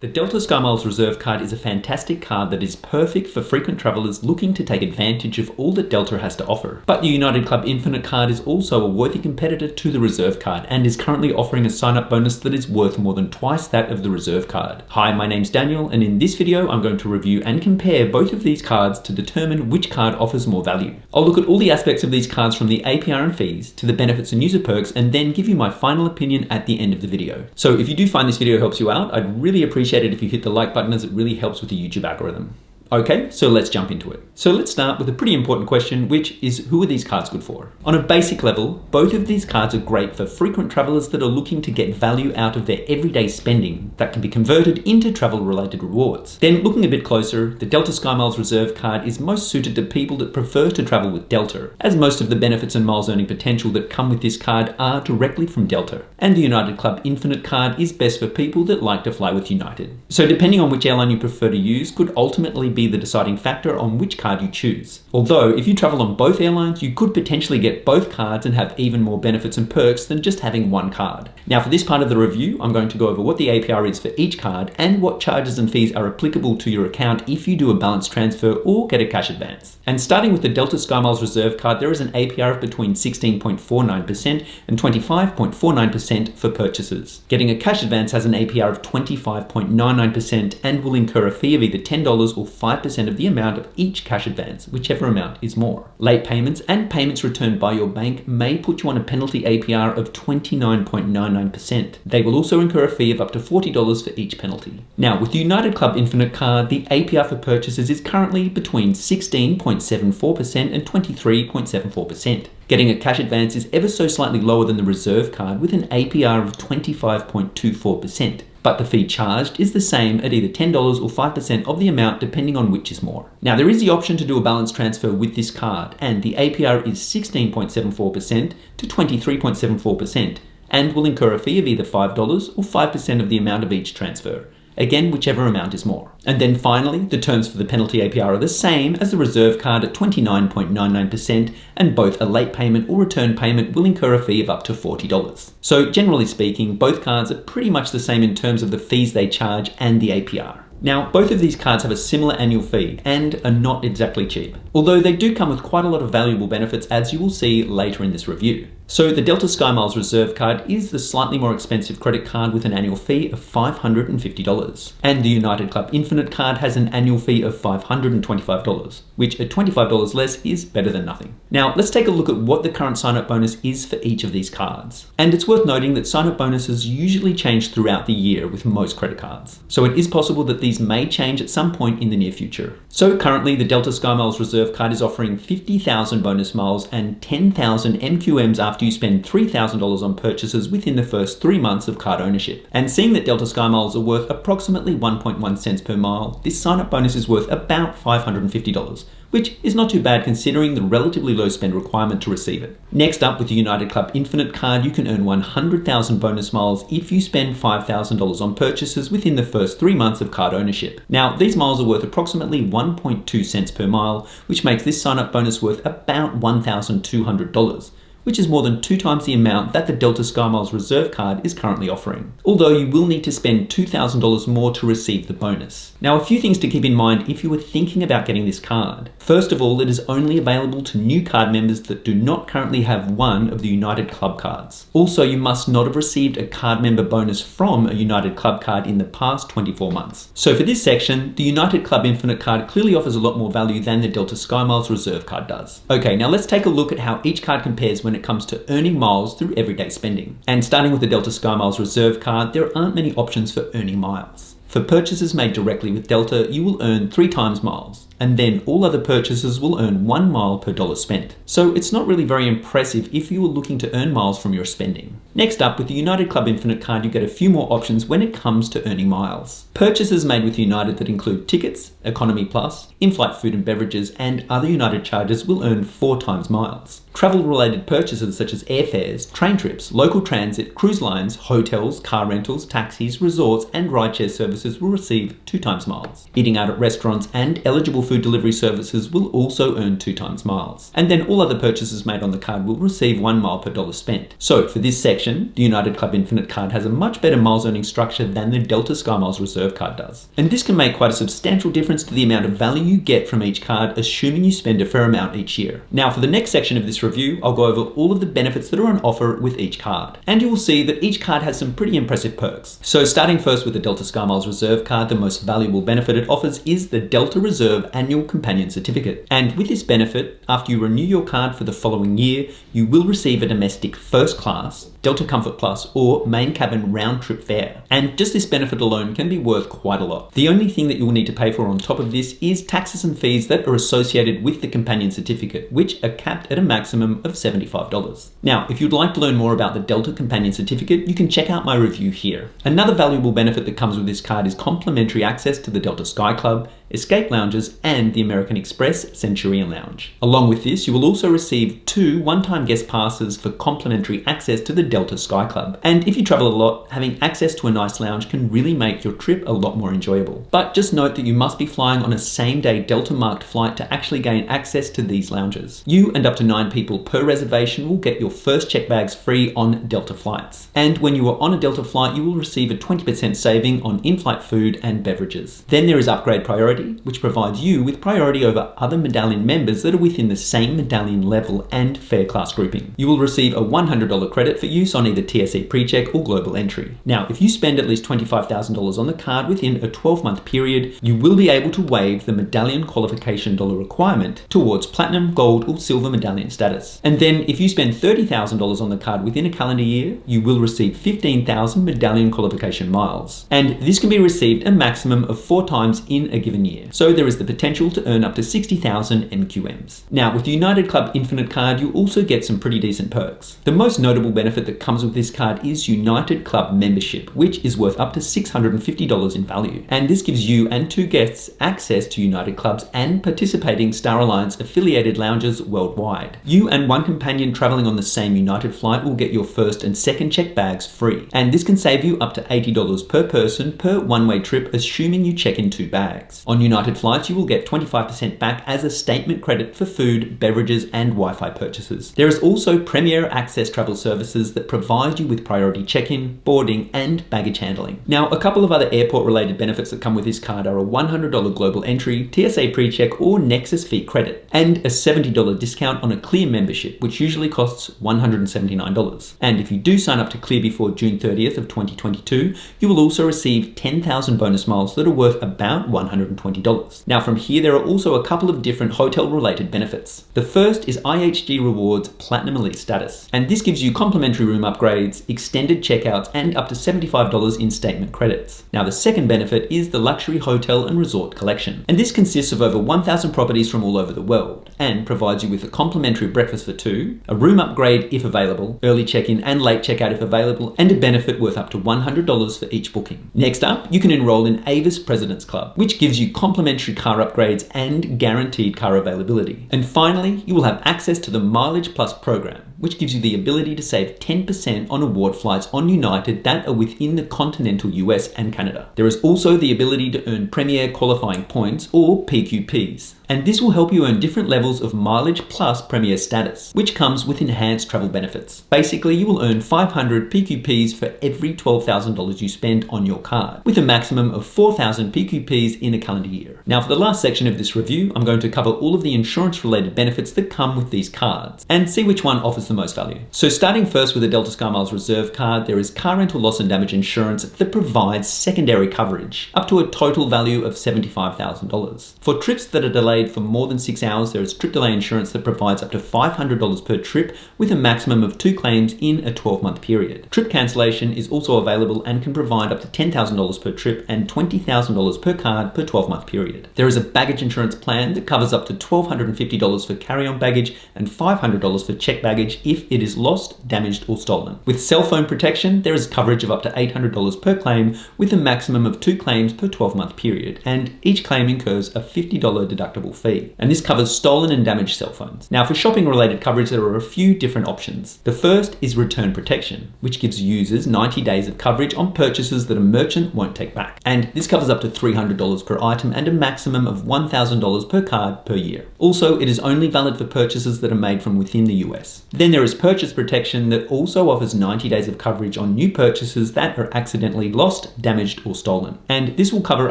The Delta SkyMiles Reserve card is a fantastic card that is perfect for frequent travelers looking to take advantage of all that Delta has to offer. But the United Club Infinite card is also a worthy competitor to the Reserve card and is currently offering a sign-up bonus that is worth more than twice that of the Reserve card. Hi, my name's Daniel, and in this video I'm going to review and compare both of these cards to determine which card offers more value. I'll look at all the aspects of these cards from the APR and fees to the benefits and user perks, and then give you my final opinion at the end of the video. So if you do find this video helps you out, I'd really appreciate it if you hit the like button, as it really helps with the YouTube algorithm. Okay, so let's jump into it. So let's start with a pretty important question, which is who are these cards good for? On a basic level, both of these cards are great for frequent travelers that are looking to get value out of their everyday spending that can be converted into travel-related rewards. Then looking a bit closer, the Delta SkyMiles Reserve card is most suited to people that prefer to travel with Delta, as most of the benefits and miles earning potential that come with this card are directly from Delta. And the United Club Infinite card is best for people that like to fly with United. So depending on which airline you prefer to use could ultimately be the deciding factor on which card you choose. Although, if you travel on both airlines, you could potentially get both cards and have even more benefits and perks than just having one card. Now, for this part of the review, I'm going to go over what the APR is for each card and what charges and fees are applicable to your account if you do a balance transfer or get a cash advance. And starting with the Delta SkyMiles Reserve card, there is an APR of between 16.49% and 25.49% for purchases. Getting a cash advance has an APR of 25.99% and will incur a fee of either $10 or 5% of the amount of each cash advance, whichever amount is more. Late payments and payments returned by your bank may put you on a penalty APR of 29.99%. They will also incur a fee of up to $40 for each penalty. Now, with the United Club Infinite card, the APR for purchases is currently between 16.74% and 23.74%. Getting a cash advance is ever so slightly lower than the Reserve card with an APR of 25.24%. But the fee charged is the same at either $10 or 5% of the amount, depending on which is more. Now, there is the option to do a balance transfer with this card, and the APR is 16.74% to 23.74% and will incur a fee of either $5 or 5% of the amount of each transfer. Again, whichever amount is more. And then finally, the terms for the penalty APR are the same as the Reserve card at 29.99%, and both a late payment or return payment will incur a fee of up to $40. So generally speaking, both cards are pretty much the same in terms of the fees they charge and the APR. Now, both of these cards have a similar annual fee and are not exactly cheap, although they do come with quite a lot of valuable benefits, as you will see later in this review. So the Delta SkyMiles Reserve card is the slightly more expensive credit card with an annual fee of $550. And the United Club Infinite card has an annual fee of $525, which at $25 less is better than nothing. Now, let's take a look at what the current sign-up bonus is for each of these cards. And it's worth noting that sign-up bonuses usually change throughout the year with most credit cards. So it is possible that these may change at some point in the near future. So currently, the Delta SkyMiles Reserve card is offering 50,000 bonus miles and 10,000 MQMs after you spend $3,000 on purchases within the first 3 months of card ownership. And seeing that Delta SkyMiles are worth approximately 1.1 cents per mile, this sign-up bonus is worth about $550, which is not too bad considering the relatively low spend requirement to receive it. Next up, with the United Club Infinite card, you can earn 100,000 bonus miles if you spend $5,000 on purchases within the first 3 months of card ownership. Now, these miles are worth approximately 1.2 cents per mile, which makes this sign-up bonus worth about $1,200. Which is more than 2 times the amount that the Delta SkyMiles Reserve card is currently offering. Although you will need to spend $2,000 more to receive the bonus. Now, a few things to keep in mind if you were thinking about getting this card. First of all, it is only available to new card members that do not currently have one of the United Club cards. Also, you must not have received a card member bonus from a United Club card in the past 24 months. So for this section, the United Club Infinite card clearly offers a lot more value than the Delta SkyMiles Reserve card does. Okay, now let's take a look at how each card compares when it comes to earning miles through everyday spending. And starting with the Delta SkyMiles Reserve card, there aren't many options for earning miles. For purchases made directly with Delta, you will earn 3 times miles, and then all other purchases will earn 1 mile per dollar spent. So it's not really very impressive if you were looking to earn miles from your spending. Next up, with the United Club Infinite card, you get a few more options when it comes to earning miles. Purchases made with United that include tickets, Economy Plus, in-flight food and beverages, and other United charges will earn 4 times miles. Travel-related purchases such as airfares, train trips, local transit, cruise lines, hotels, car rentals, taxis, resorts, and rideshare services will receive 2 times miles. Eating out at restaurants and eligible food delivery services will also earn 2 times miles. And then all other purchases made on the card will receive 1 mile per dollar spent. So for this section, the United Club Infinite card has a much better miles earning structure than the Delta SkyMiles Reserve card does. And this can make quite a substantial difference to the amount of value you get from each card, assuming you spend a fair amount each year. Now for the next section of this review, I'll go over all of the benefits that are on offer with each card. And you will see that each card has some pretty impressive perks. So starting first with the Delta SkyMiles Reserve card, the most valuable benefit it offers is the Delta Reserve Annual Companion Certificate. And with this benefit, after you renew your card for the following year, you will receive a domestic first class, Delta Comfort Plus, or main cabin round trip fare. And just this benefit alone can be worth quite a lot. The only thing that you will need to pay for on top of this is taxes and fees that are associated with the companion certificate, which are capped at a maximum of $75. Now, if you'd like to learn more about the Delta Companion Certificate, you can check out my review here. Another valuable benefit that comes with this card is complimentary access to the Delta Sky Club, Escape Lounges, and the American Express Centurion Lounge. Along with this, you will also receive 2 one-time guest passes for complimentary access to the Delta Sky Club. And if you travel a lot, having access to a nice lounge can really make your trip a lot more enjoyable. But just note that you must be flying on a same-day Delta-marked flight to actually gain access to these lounges. You and up to 9 people per reservation will get your first check bags free on Delta flights. And when you are on a Delta flight, you will receive a 20% saving on in-flight food and beverages. Then there is Upgrade Priority, which provides you with priority over other medallion members that are within the same medallion level and fare class grouping. You will receive a $100 credit for use on either TSA PreCheck or Global Entry. Now, if you spend at least $25,000 on the card within a 12-month period, you will be able to waive the medallion qualification dollar requirement towards Platinum, Gold, or Silver medallion status. And then if you spend $30,000 on the card within a calendar year, you will receive 15,000 medallion qualification miles. And this can be received a maximum of 4 times in a given year. So there is the potential to earn up to 60,000 MQMs. Now with the United Club Infinite card, you also get some pretty decent perks. The most notable benefit that comes with this card is United Club membership, which is worth up to $650 in value. And this gives you and 2 guests access to United Clubs and participating Star Alliance affiliated lounges worldwide. You and 1 companion traveling on the same United flight will get your first and second check bags free. And this can save you up to $80 per person per one-way trip, assuming you check in 2 bags. On United flights, you will get 25% back as a statement credit for food, beverages, and Wi-Fi purchases. There is also Premier Access travel services that provide you with priority check-in, boarding, and baggage handling. Now, a couple of other airport-related benefits that come with this card are a $100 Global Entry, TSA PreCheck, or Nexus fee credit, and a $70 discount on a Clear membership, which usually costs $179. And if you do sign up to Clear before June 30th of 2022, you will also receive 10,000 bonus miles that are worth about $120. Now from here, there are also a couple of different hotel-related benefits. The first is IHG Rewards Platinum Elite status, and this gives you complimentary room upgrades, extended checkouts, and up to $75 in statement credits. Now the second benefit is the Luxury Hotel and Resort Collection, and this consists of over 1,000 properties from all over the world, and provides you with a complimentary breakfast for 2, a room upgrade if available, early check-in and late checkout if available, and a benefit worth up to $100 for each booking. Next up, you can enroll in Avis President's Club, which gives you complimentary car upgrades and guaranteed car availability. And finally, you will have access to the Mileage Plus program, which gives you the ability to save 10% on award flights on United that are within the continental US and Canada. There is also the ability to earn Premier Qualifying Points, or PQPs. And this will help you earn different levels of Mileage Plus Premier status, which comes with enhanced travel benefits. Basically, you will earn 500 PQPs for every $12,000 you spend on your card, with a maximum of 4,000 PQPs in a calendar year. Now for the last section of this review, I'm going to cover all of the insurance-related benefits that come with these cards, and see which one offers the most value. So starting first with the Delta SkyMiles Reserve card, there is car rental loss and damage insurance that provides secondary coverage, up to a total value of $75,000. For trips that are delayed for more than 6 hours, there is trip delay insurance that provides up to $500 per trip with a maximum of 2 claims in a 12-month period. Trip cancellation is also available and can provide up to $10,000 per trip and $20,000 per card per 12-month period. There is a baggage insurance plan that covers up to $1,250 for carry-on baggage and $500 for check baggage, if it is lost, damaged, or stolen. With cell phone protection, there is coverage of up to $800 per claim with a maximum of 2 claims per 12-month period, and each claim incurs a $50 deductible fee. And this covers stolen and damaged cell phones. Now, for shopping-related coverage, there are a few different options. The first is return protection, which gives users 90 days of coverage on purchases that a merchant won't take back. And this covers up to $300 per item and a maximum of $1,000 per card per year. Also, it is only valid for purchases that are made from within the US. Then there is purchase protection that also offers 90 days of coverage on new purchases that are accidentally lost, damaged, or stolen. And this will cover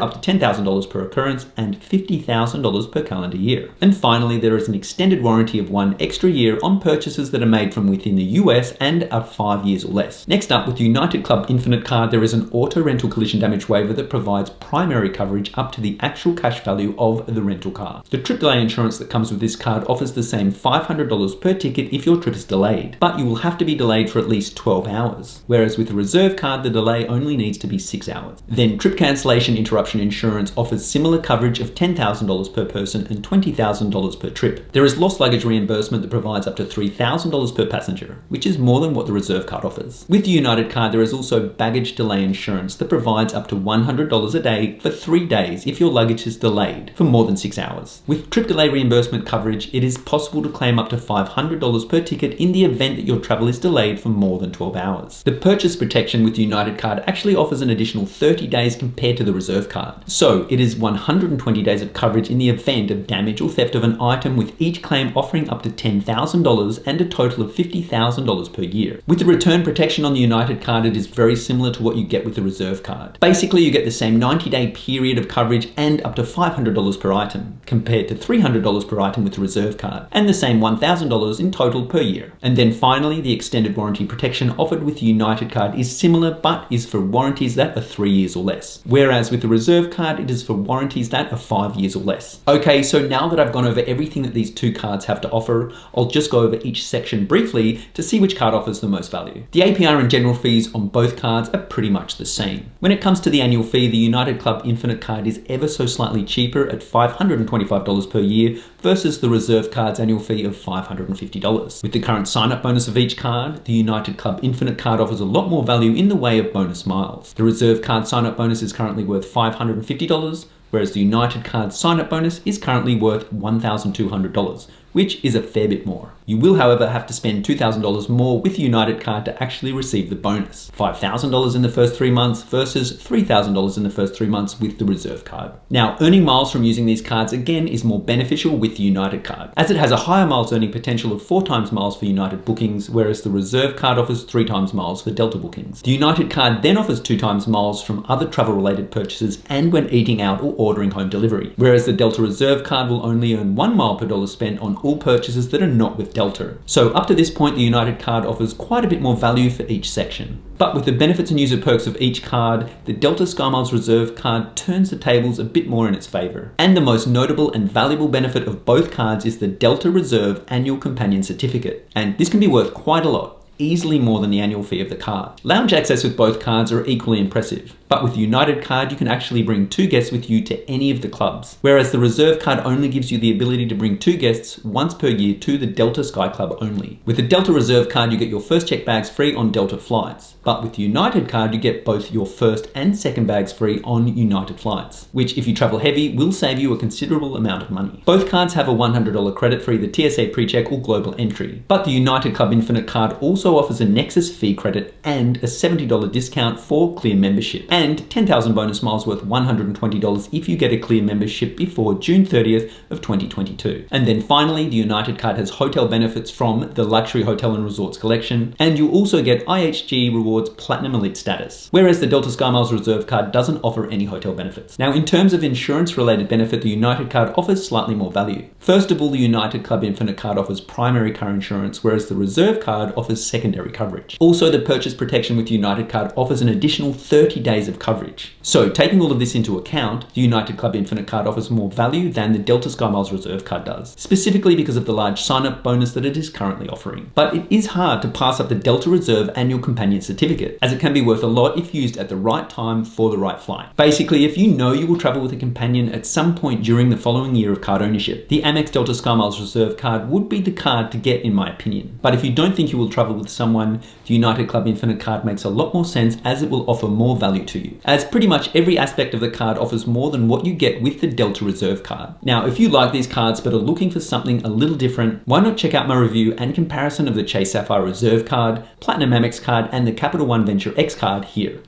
up to $10,000 per occurrence and $50,000 per calendar year. And finally, there is an extended warranty of 1 extra year on purchases that are made from within the US and are 5 years or less. Next up, with the United Club Infinite card, there is an auto rental collision damage waiver that provides primary coverage up to the actual cash value of the rental car. The trip delay insurance that comes with this card offers the same $500 per ticket if your trip is delayed, but you will have to be delayed for at least 12 hours. Whereas with the Reserve card, the delay only needs to be 6 hours. Then trip cancellation interruption insurance offers similar coverage of $10,000 per person and $20,000 per trip. There is lost luggage reimbursement that provides up to $3,000 per passenger, which is more than what the Reserve card offers. With the United card, there is also baggage delay insurance that provides up to $100 a day for 3 days if your luggage is delayed for more than 6 hours. With trip delay reimbursement coverage, it is possible to claim up to $500 per ticket in the event that your travel is delayed for more than 12 hours. The purchase protection with the United card actually offers an additional 30 days compared to the Reserve card. So it is 120 days of coverage in the event of damage or theft of an item, with each claim offering up to $10,000 and a total of $50,000 per year. With the return protection on the United card, it is very similar to what you get with the Reserve card. Basically, you get the same 90-day period of coverage and up to $500 per item, compared to $300 per item with the Reserve card, and the same $1,000 in total per year. And then finally, the extended warranty protection offered with the United card is similar, but is for warranties that are 3 years or less. Whereas with the Reserve card, it is for warranties that are 5 years or less. Okay, so now that I've gone over everything that these two cards have to offer, I'll just go over each section briefly to see which card offers the most value. The APR and general fees on both cards are pretty much the same. When it comes to the annual fee, the United Club Infinite card is ever so slightly cheaper at $525 per year versus the Reserve card's annual fee of $550. With the current sign-up bonus of each card, the United Club Infinite card offers a lot more value in the way of bonus miles. The Reserve card sign-up bonus is currently worth $550, whereas the United card sign-up bonus is currently worth $1,200, which is a fair bit more. You will, however, have to spend $2,000 more with the United card to actually receive the bonus. $5,000 in the first 3 months versus $3,000 in the first 3 months with the Reserve card. Now, earning miles from using these cards again is more beneficial with the United card, as it has a higher miles earning potential of 4 times miles for United bookings, whereas the Reserve card offers 3 times miles for Delta bookings. The United card then offers 2 times miles from other travel-related purchases and when eating out or ordering home delivery, whereas the Delta Reserve card will only earn 1 mile per dollar spent on all purchases that are not with Delta. So up to this point, the United card offers quite a bit more value for each section. But with the benefits and user perks of each card, the Delta SkyMiles Reserve card turns the tables a bit more in its favor. And the most notable and valuable benefit of both cards is the Delta Reserve Annual Companion Certificate. And this can be worth quite a lot, easily more than the annual fee of the card. Lounge access with both cards are equally impressive, but with the United card, you can actually bring 2 guests with you to any of the clubs, whereas the Reserve card only gives you the ability to bring 2 guests once per year to the Delta Sky Club only. With the Delta Reserve card, you get your first checked bags free on Delta flights, but with the United card, you get both your first and second bags free on United flights, which if you travel heavy, will save you a considerable amount of money. Both cards have a $100 credit for either TSA PreCheck or global entry, but the United Club Infinite card also offers a Nexus fee credit and a $70 discount for clear membership, and 10,000 bonus miles worth $120 if you get a clear membership before June 30th of 2022. And then finally, the United card has hotel benefits from the Luxury Hotel and Resorts collection, and you also get IHG Rewards Platinum Elite status, whereas the Delta SkyMiles Reserve card doesn't offer any hotel benefits. Now, in terms of insurance-related benefit, the United card offers slightly more value. First of all, the United Club Infinite card offers primary car insurance, whereas the Reserve card offers secondary secondary coverage. Also, the purchase protection with United Card offers an additional 30 days of coverage. So taking all of this into account, the United Club Infinite card offers more value than the Delta SkyMiles Reserve card does, specifically because of the large sign-up bonus that it is currently offering. But it is hard to pass up the Delta Reserve annual companion certificate, as it can be worth a lot if used at the right time for the right flight. Basically, if you know you will travel with a companion at some point during the following year of card ownership, the Amex Delta SkyMiles Reserve card would be the card to get in my opinion. But if you don't think you will travel with someone, the United Club Infinite card makes a lot more sense as it will offer more value to you, as pretty much every aspect of the card offers more than what you get with the Delta Reserve card. Now, if you like these cards but are looking for something a little different, why not check out my review and comparison of the Chase Sapphire Reserve card, Platinum Amex card, and the Capital One Venture X card here.